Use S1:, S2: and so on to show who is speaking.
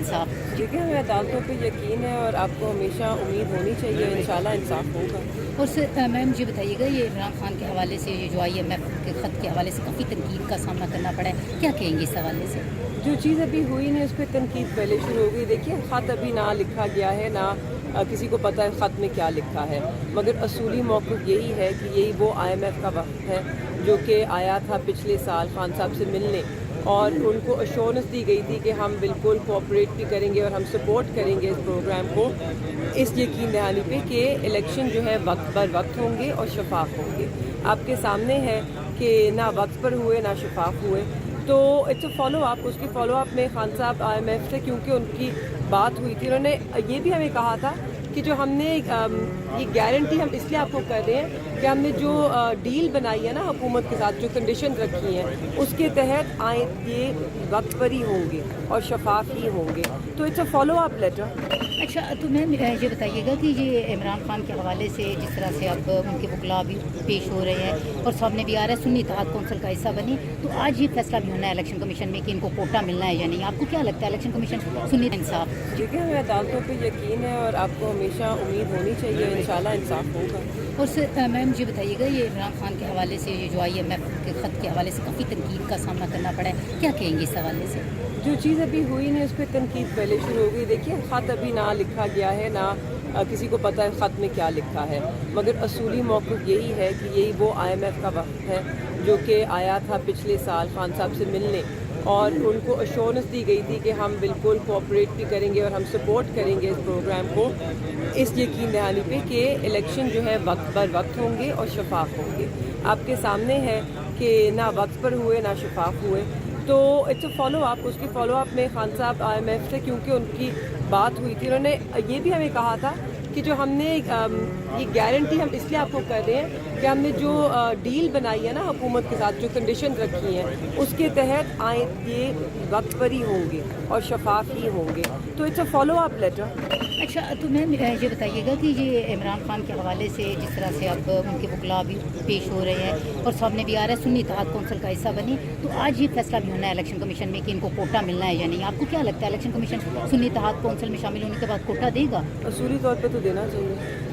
S1: इंसाफ।
S2: देखिए, हमें अदालतों पे यकीन है और आपको हमेशा उम्मीद होनी चाहिए, इंशाल्लाह इंसाफ होगा।
S1: और सर मैम मुझे बताइएगा, ये इमरान खान के हवाले से, ये जो IMF के ख़त के हवाले से काफ़ी तनकीद का सामना करना पड़ा है, क्या कहेंगे इस हवाले से?
S2: जो चीज़ अभी हुई नहीं उस पर तनकीद पहले शुरू हो गई। देखिए, ख़त अभी ना लिखा गया है, ना किसी को पता है ख़त में क्या लिखा है, मगर असूली मौक़िफ़ यही है कि यही वो IMF का वक्त है जो कि आया था पिछले साल खान साहब से मिलने, और उनको अश्योरेंस दी गई थी कि हम बिल्कुल कोऑपरेट भी करेंगे और हम सपोर्ट करेंगे इस प्रोग्राम को, इस यकीन दहानी पे कि इलेक्शन जो है वक्त बर वक्त होंगे और शफाफ होंगे। आपके सामने है कि ना वक्त पर हुए ना शफाफ हुए, तो इट्स अ फॉलो अप। उसकी फॉलो अप में खान साहब IMF से, क्योंकि उनकी बात हुई थी, उन्होंने ये भी हमें कहा था कि जो हमने ये गारंटी हम इसलिए आपको कर रहे हैं कि हमने जो डील बनाई है ना हुकूमत के साथ, जो कंडीशन रखी हैं, उसके तहत आए ये वक्त पर ही होंगे और शफाफ ही होंगे। तो it's a follow up later.
S1: अच्छा, तो मैम ये बताइएगा कि ये इमरान खान के हवाले से जिस तरह से अब उनके वकला भी पेश हो रहे हैं और सामने भी आ रहा है सुन्नी इत्तेहाद कौंसिल का हिस्सा बने, तो आज ये फैसला भी होना है इलेक्शन कमीशन में कि इनको कोटा मिलना है या नहीं। आपको क्या लगता है, इलेक्शन कमीशन सुन्नी इंसाफ?
S2: देखिए, हमें अदालतों पे यकीन है और आपको हमेशा उम्मीद होनी चाहिए, इंशाल्लाह इंसाफ होगा।
S1: और सर मैम मुझे बताइएगा, ये इमरान खान के हवाले से, ये जो IMF के ख़त के हवाले से काफ़ी तनकीद का सामना करना पड़ा है, क्या कहेंगे इस हवाले से?
S2: जो चीज़ अभी हुई नहीं उस पर तनकीद पहले शुरू हो गई। देखिए, ख़त अभी ना लिखा गया है, ना किसी को पता है ख़त में क्या लिखा है, मगर असूली मौक़िफ़ यही है कि यही वो IMF का वक्त है जो कि आया था पिछले साल खान साहब से मिलने, और उनको अश्योरेंस दी गई थी कि हम बिल्कुल कोऑपरेट भी करेंगे और हम सपोर्ट करेंगे इस प्रोग्राम को, इस यकीन दहानी पे कि इलेक्शन जो है वक्त बर वक्त होंगे और शफाफ होंगे। आपके सामने है कि ना वक्त पर हुए ना शफाफ हुए, तो इट्स अ फॉलो अप। उसकी फॉलो अप में खान साहब IMF से, क्योंकि उनकी बात हुई थी, उन्होंने ये भी हमें कहा था कि जो हमने ये गारंटी हम इसलिए आपको कर रहे हैं कि हमने जो डील बनाई है ना हुकूमत के साथ, जो कंडीशन रखी हैं, उसके तहत आए ये वक्त पर ही होंगे और शफाफ ही होंगे। तो it's a follow up later.
S1: अच्छा, तो मैम ये बताइएगा कि ये इमरान खान के हवाले से जिस तरह से अब उनके वकला भी पेश हो रहे हैं और सामने भी आ रहा है सुन्नी इत्तेहाद कौंसिल का हिस्सा बने, तो आज ये फैसला भी होना है इलेक्शन कमीशन में कि इनको कोटा मिलना है या नहीं। आपको क्या लगता है, इलेक्शन कमीशन सुन्नी इत्तेहाद कौंसिल में शामिल होने के बाद कोटा देगा?
S2: असूली तौर पर तो देना चाहिए।